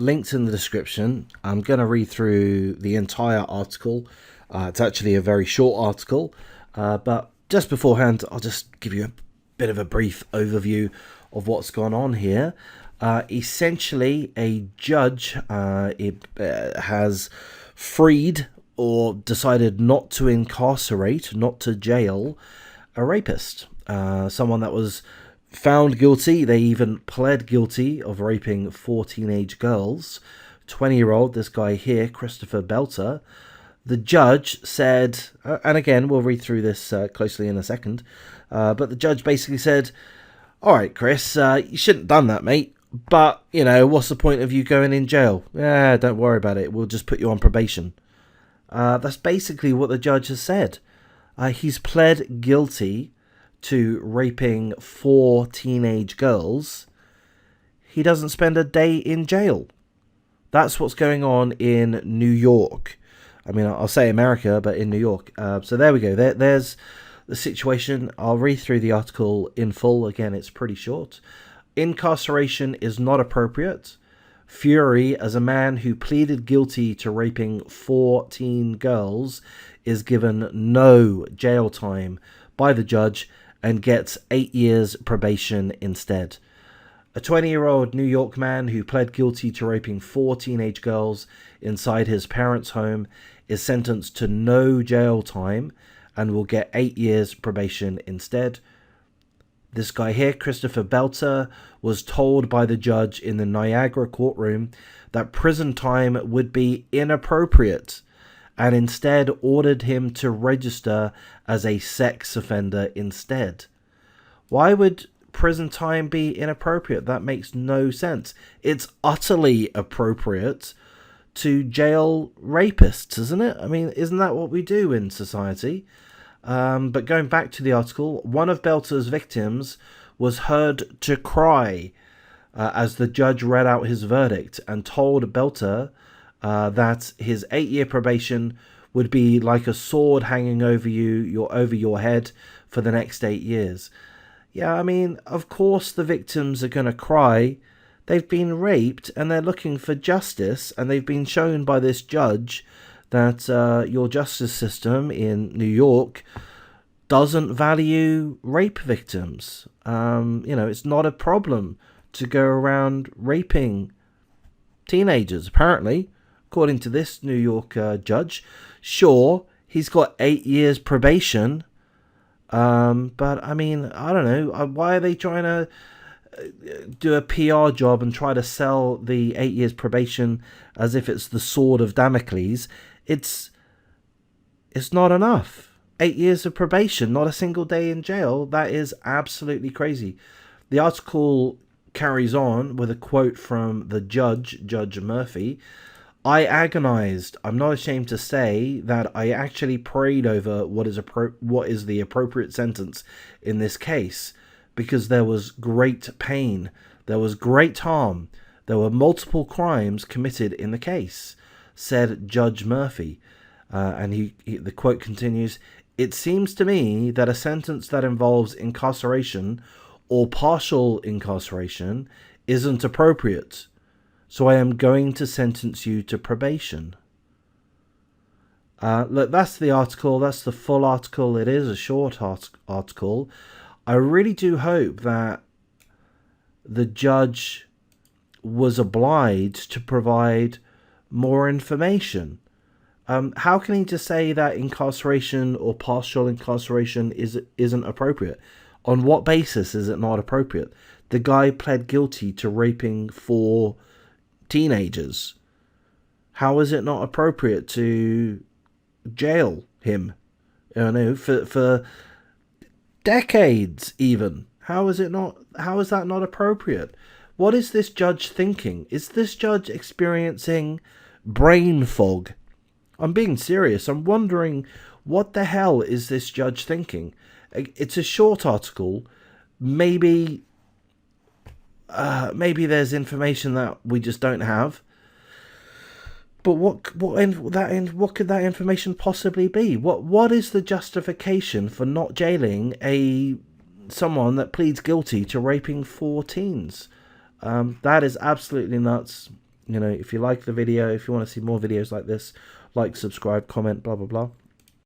links in the description. I'm going to read through the entire article. It's actually a very short article, but just beforehand, I'll just give you a bit of a brief overview of what's gone on here. Essentially, a judge has freed or decided not to incarcerate, not to jail, a rapist, someone that was found guilty. They even pled guilty of raping 4 teenage girls. 20-year-old, this guy here, Christopher Belter. The judge said, and again, we'll read through this closely in a second, but the judge basically said, all right, Chris, you shouldn't have done that, mate. But, you know, what's the point of you going in jail? Yeah, don't worry about it. We'll just put you on probation. That's basically what the judge has said. He's pled guilty to raping 4 teenage girls. He doesn't spend a day in jail. That's what's going on in New York. I mean, I'll say America, but in New York. So there we go. There's the situation. I'll read through the article in full. Again, it's pretty short. Incarceration is not appropriate. Fury, as a man who pleaded guilty to raping 4 teen girls, is given no jail time by the judge and gets 8 years probation instead. A 20-year-old New York man who pled guilty to raping 4 teenage girls inside his parents' home is sentenced to no jail time and will get 8 years probation instead. This guy here, Christopher Belter, was told by the judge in the Niagara courtroom that prison time would be inappropriate and instead ordered him to register as a sex offender instead. Why would prison time be inappropriate? That makes no sense. It's utterly appropriate to jail rapists, isn't it? I mean, isn't that what we do in society? But going back to the article, one of Belter's victims was heard to cry as the judge read out his verdict and told Belter that his 8-year probation would be like a sword hanging over your head for the next 8 years. Yeah, I mean, of course the victims are going to cry. They've been raped and they're looking for justice, and they've been shown by this judge that your justice system in New York doesn't value rape victims. It's not a problem to go around raping teenagers, apparently, according to this New York judge. Sure, he's got 8 years probation, but I mean, I don't know. Why are they trying to do a PR job and try to sell the 8 years probation as if it's the sword of Damocles? It's not enough. 8 years of probation, not a single day in jail. That is absolutely crazy. The article carries on with a quote from the judge, Judge Murphy. I agonized. I'm not ashamed to say that I actually prayed over what is the appropriate sentence in this case, because there was great pain, there was great harm, there were multiple crimes committed in the case, said Judge Murphy. And the quote continues, "It seems to me that a sentence that involves incarceration or partial incarceration isn't appropriate. So I am going to sentence you to probation." Look, that's the article. That's the full article. It is a short article. I really do hope that the judge was obliged to provide more information. How can he just say that incarceration or partial incarceration isn't appropriate? On what basis is it not appropriate? The guy pled guilty to raping 4 teenagers. How is it not appropriate to jail him? For decades even. How is that not appropriate? What is this judge thinking? Is this judge experiencing brain fog? I'm being serious. I'm wondering, what the hell is this judge thinking? It's a short article. Maybe there's information that we just don't have. But what could that information possibly be? What is the justification for not jailing someone that pleads guilty to raping 4 teens? That is absolutely nuts. You know, if you like the video, if you want to see more videos like this, like, subscribe, comment, blah, blah, blah.